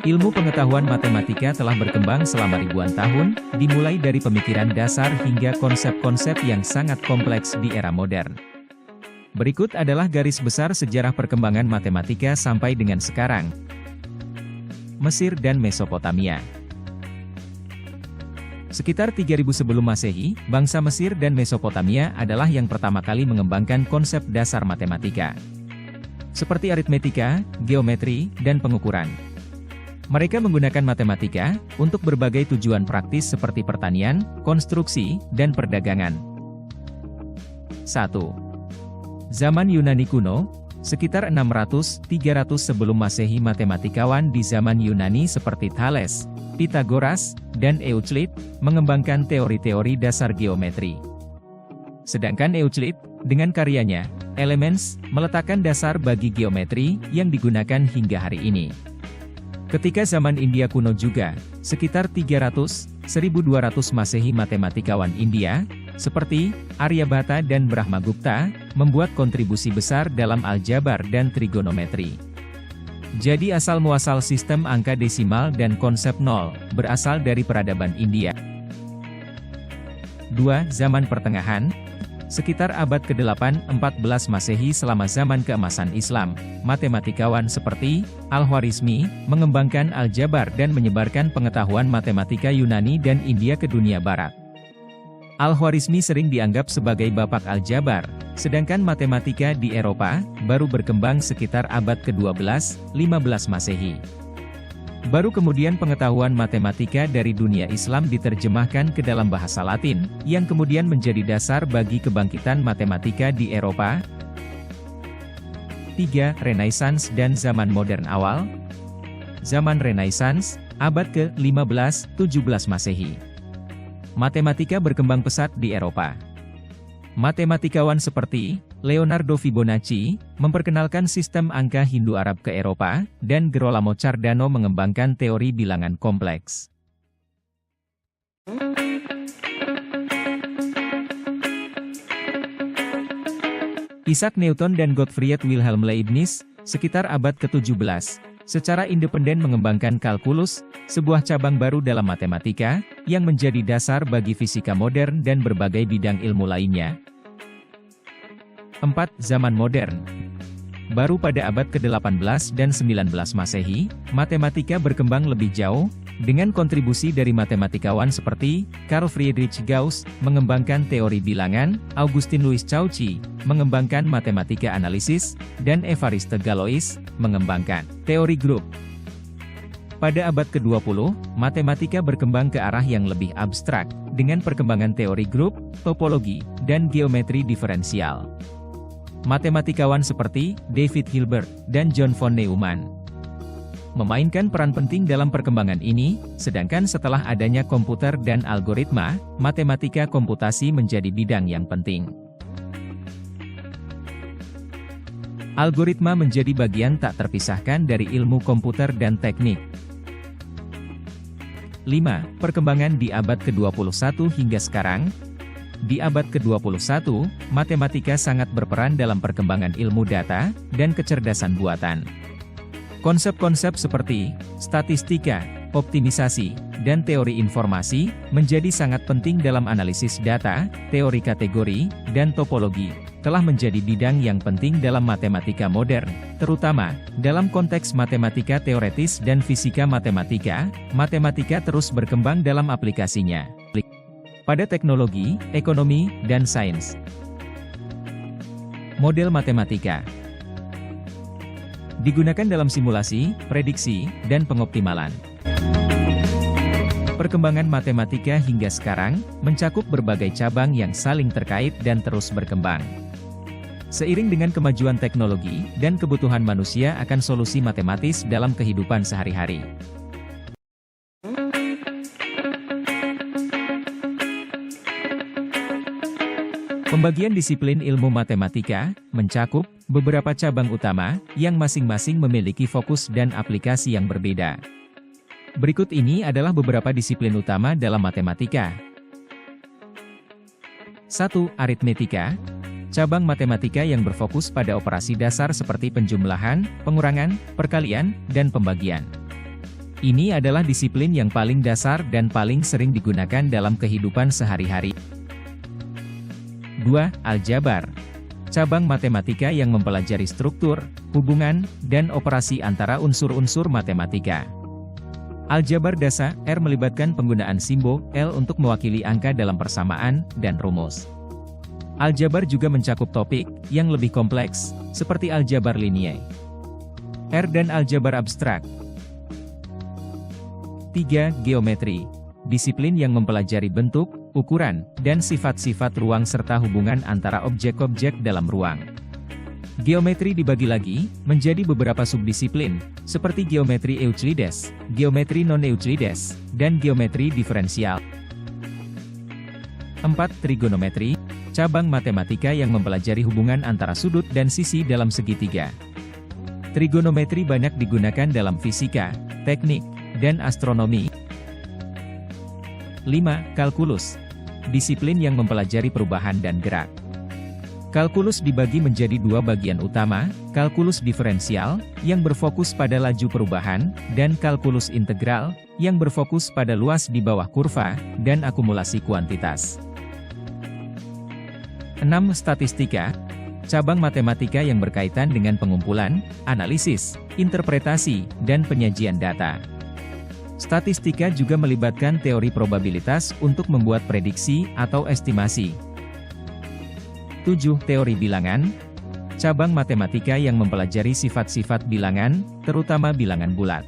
Ilmu pengetahuan matematika telah berkembang selama ribuan tahun, dimulai dari pemikiran dasar hingga konsep-konsep yang sangat kompleks di era modern. Berikut adalah garis besar sejarah perkembangan matematika sampai dengan sekarang. Mesir dan Mesopotamia. Sekitar 3000 sebelum Masehi, bangsa Mesir dan Mesopotamia adalah yang pertama kali mengembangkan konsep dasar matematika, seperti aritmetika, geometri, dan pengukuran. Mereka menggunakan matematika untuk berbagai tujuan praktis seperti pertanian, konstruksi, dan perdagangan. 1. Zaman Yunani kuno. Sekitar 600-300 sebelum Masehi, matematikawan di zaman Yunani seperti Thales, Pythagoras, dan Euclid mengembangkan teori-teori dasar geometri. Sedangkan Euclid, dengan karyanya Elements, meletakkan dasar bagi geometri yang digunakan hingga hari ini. Ketika zaman India kuno juga, sekitar 300-1200 Masehi, matematikawan India seperti Aryabhata dan Brahmagupta membuat kontribusi besar dalam aljabar dan trigonometri. Jadi asal-muasal sistem angka desimal dan konsep nol berasal dari peradaban India. 2. Zaman Pertengahan. Sekitar abad ke-8, 14 Masehi, selama zaman keemasan Islam, matematikawan seperti Al-Khwarizmi mengembangkan aljabar dan menyebarkan pengetahuan matematika Yunani dan India ke dunia barat. Al-Khwarizmi sering dianggap sebagai bapak aljabar, sedangkan matematika di Eropa baru berkembang sekitar abad ke-12, 15 Masehi. Baru kemudian pengetahuan matematika dari dunia Islam diterjemahkan ke dalam bahasa Latin, yang kemudian menjadi dasar bagi kebangkitan matematika di Eropa. 3. Renaissance dan zaman modern awal. Zaman Renaissance, abad ke-15-17 Masehi. Matematika berkembang pesat di Eropa. Matematikawan seperti Leonardo Fibonacci memperkenalkan sistem angka Hindu-Arab ke Eropa, dan Girolamo Cardano mengembangkan teori bilangan kompleks. Isaac Newton dan Gottfried Wilhelm Leibniz, sekitar abad ke-17, secara independen mengembangkan kalkulus, sebuah cabang baru dalam matematika, yang menjadi dasar bagi fisika modern dan berbagai bidang ilmu lainnya. 4. Zaman modern. Baru pada abad ke-18 dan 19 Masehi, matematika berkembang lebih jauh, dengan kontribusi dari matematikawan seperti Carl Friedrich Gauss mengembangkan teori bilangan, Augustin Louis Cauchy mengembangkan matematika analisis, dan Évariste Galois mengembangkan teori grup. Pada abad ke-20, matematika berkembang ke arah yang lebih abstrak, dengan perkembangan teori grup, topologi, dan geometri diferensial. Matematikawan seperti David Hilbert dan John von Neumann memainkan peran penting dalam perkembangan ini, sedangkan setelah adanya komputer dan algoritma, matematika komputasi menjadi bidang yang penting. Algoritma menjadi bagian tak terpisahkan dari ilmu komputer dan teknik. 5. Perkembangan di abad ke-21 hingga sekarang. Di abad ke-21, matematika sangat berperan dalam perkembangan ilmu data dan kecerdasan buatan. Konsep-konsep seperti statistika, optimisasi, dan teori informasi menjadi sangat penting dalam analisis data, teori kategori, dan topologi, telah menjadi bidang yang penting dalam matematika modern, terutama dalam konteks matematika teoretis dan fisika matematika. Matematika terus berkembang dalam aplikasinya pada teknologi, ekonomi, dan sains. Model matematika digunakan dalam simulasi, prediksi, dan pengoptimalan. Perkembangan matematika hingga sekarang mencakup berbagai cabang yang saling terkait dan terus berkembang. Seiring dengan kemajuan teknologi dan kebutuhan manusia akan solusi matematis dalam kehidupan sehari-hari. Pembagian disiplin ilmu matematika mencakup beberapa cabang utama yang masing-masing memiliki fokus dan aplikasi yang berbeda. Berikut ini adalah beberapa disiplin utama dalam matematika. 1. Aritmetika. Cabang matematika yang berfokus pada operasi dasar seperti penjumlahan, pengurangan, perkalian, dan pembagian. Ini adalah disiplin yang paling dasar dan paling sering digunakan dalam kehidupan sehari-hari. 2. Aljabar. Cabang matematika yang mempelajari struktur, hubungan, dan operasi antara unsur-unsur matematika. Aljabar dasar R melibatkan penggunaan simbol L untuk mewakili angka dalam persamaan dan rumus. Aljabar juga mencakup topik yang lebih kompleks, seperti aljabar linear, R dan aljabar abstrak. 3. Geometri. Disiplin yang mempelajari bentuk, ukuran, dan sifat-sifat ruang serta hubungan antara objek-objek dalam ruang. Geometri dibagi lagi menjadi beberapa subdisiplin, seperti geometri Euclides, geometri non-Euclides, dan geometri diferensial. 4. Trigonometri. Cabang matematika yang mempelajari hubungan antara sudut dan sisi dalam segitiga. Trigonometri banyak digunakan dalam fisika, teknik, dan astronomi. 5. Kalkulus. Disiplin yang mempelajari perubahan dan gerak. Kalkulus dibagi menjadi dua bagian utama, kalkulus diferensial, yang berfokus pada laju perubahan, dan kalkulus integral, yang berfokus pada luas di bawah kurva, dan akumulasi kuantitas. 6. Statistika. Cabang matematika yang berkaitan dengan pengumpulan, analisis, interpretasi, dan penyajian data. Statistika juga melibatkan teori probabilitas untuk membuat prediksi atau estimasi. 7. Teori bilangan. Cabang matematika yang mempelajari sifat-sifat bilangan, terutama bilangan bulat.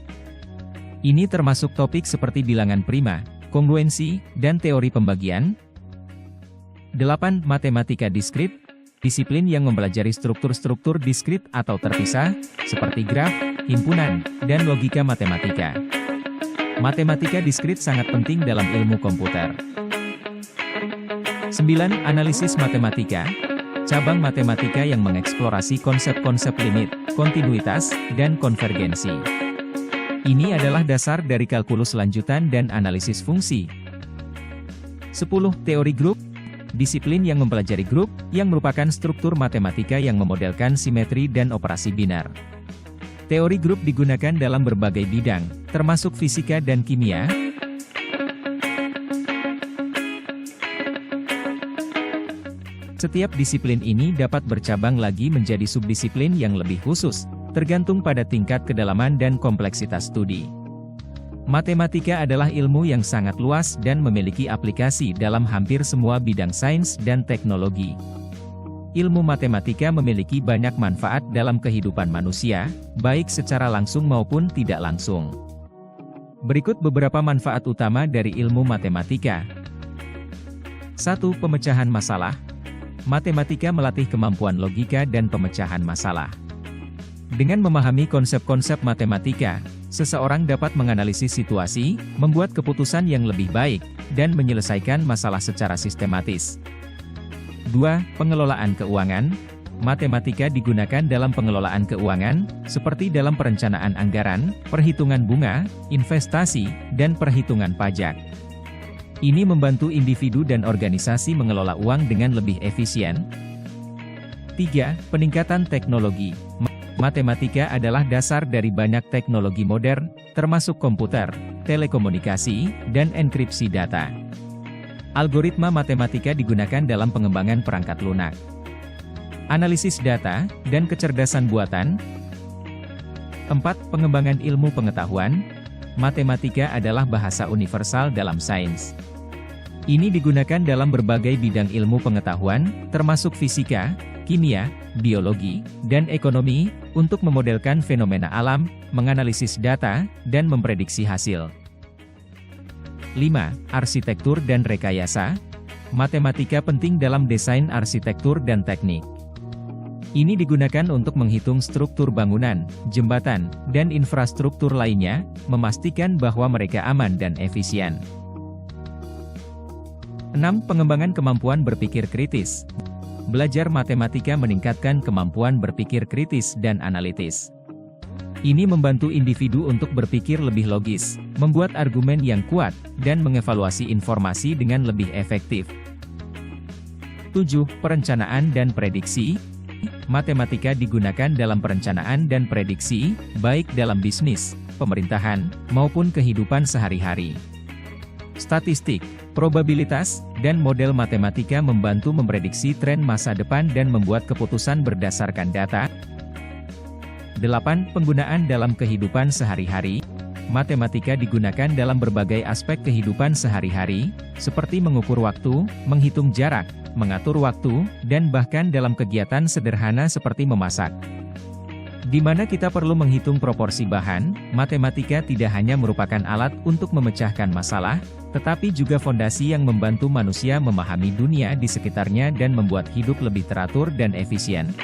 Ini termasuk topik seperti bilangan prima, kongruensi, dan teori pembagian. 8. Matematika diskrit. Disiplin yang mempelajari struktur-struktur diskrit atau terpisah, seperti graf, himpunan, dan logika matematika. Matematika diskrit sangat penting dalam ilmu komputer. 9. Analisis matematika. Cabang matematika yang mengeksplorasi konsep-konsep limit, kontinuitas, dan konvergensi. Ini adalah dasar dari kalkulus lanjutan dan analisis fungsi. 10. Teori grup. Disiplin yang mempelajari grup, yang merupakan struktur matematika yang memodelkan simetri dan operasi binar. Teori grup digunakan dalam berbagai bidang, termasuk fisika dan kimia. Setiap disiplin ini dapat bercabang lagi menjadi subdisiplin yang lebih khusus, tergantung pada tingkat kedalaman dan kompleksitas studi. Matematika adalah ilmu yang sangat luas dan memiliki aplikasi dalam hampir semua bidang sains dan teknologi. Ilmu matematika memiliki banyak manfaat dalam kehidupan manusia, baik secara langsung maupun tidak langsung. Berikut beberapa manfaat utama dari ilmu matematika. 1. Pemecahan masalah. Matematika melatih kemampuan logika dan pemecahan masalah. Dengan memahami konsep-konsep matematika, seseorang dapat menganalisis situasi, membuat keputusan yang lebih baik, dan menyelesaikan masalah secara sistematis. 2. Pengelolaan keuangan. Matematika digunakan dalam pengelolaan keuangan, seperti dalam perencanaan anggaran, perhitungan bunga, investasi, dan perhitungan pajak. Ini membantu individu dan organisasi mengelola uang dengan lebih efisien. 3. Peningkatan teknologi. Matematika adalah dasar dari banyak teknologi modern, termasuk komputer, telekomunikasi, dan enkripsi data. Algoritma matematika digunakan dalam pengembangan perangkat lunak, analisis data, dan kecerdasan buatan. 4. Pengembangan ilmu pengetahuan. Matematika adalah bahasa universal dalam sains. Ini digunakan dalam berbagai bidang ilmu pengetahuan, termasuk fisika, kimia, biologi, dan ekonomi, untuk memodelkan fenomena alam, menganalisis data, dan memprediksi hasil. 5. Arsitektur dan rekayasa. Matematika penting dalam desain arsitektur dan teknik. Ini digunakan untuk menghitung struktur bangunan, jembatan, dan infrastruktur lainnya, memastikan bahwa mereka aman dan efisien. 6. Pengembangan kemampuan berpikir kritis. Belajar matematika meningkatkan kemampuan berpikir kritis dan analitis. Ini membantu individu untuk berpikir lebih logis, membuat argumen yang kuat, dan mengevaluasi informasi dengan lebih efektif. 7. Perencanaan dan prediksi. Matematika digunakan dalam perencanaan dan prediksi, baik dalam bisnis, pemerintahan, maupun kehidupan sehari-hari. Statistik, probabilitas, dan model matematika membantu memprediksi tren masa depan dan membuat keputusan berdasarkan data. 8. Penggunaan dalam kehidupan sehari-hari. Matematika digunakan dalam berbagai aspek kehidupan sehari-hari, seperti mengukur waktu, menghitung jarak, mengatur waktu, dan bahkan dalam kegiatan sederhana seperti memasak. Di mana kita perlu menghitung proporsi bahan, matematika tidak hanya merupakan alat untuk memecahkan masalah, tetapi juga fondasi yang membantu manusia memahami dunia di sekitarnya dan membuat hidup lebih teratur dan efisien.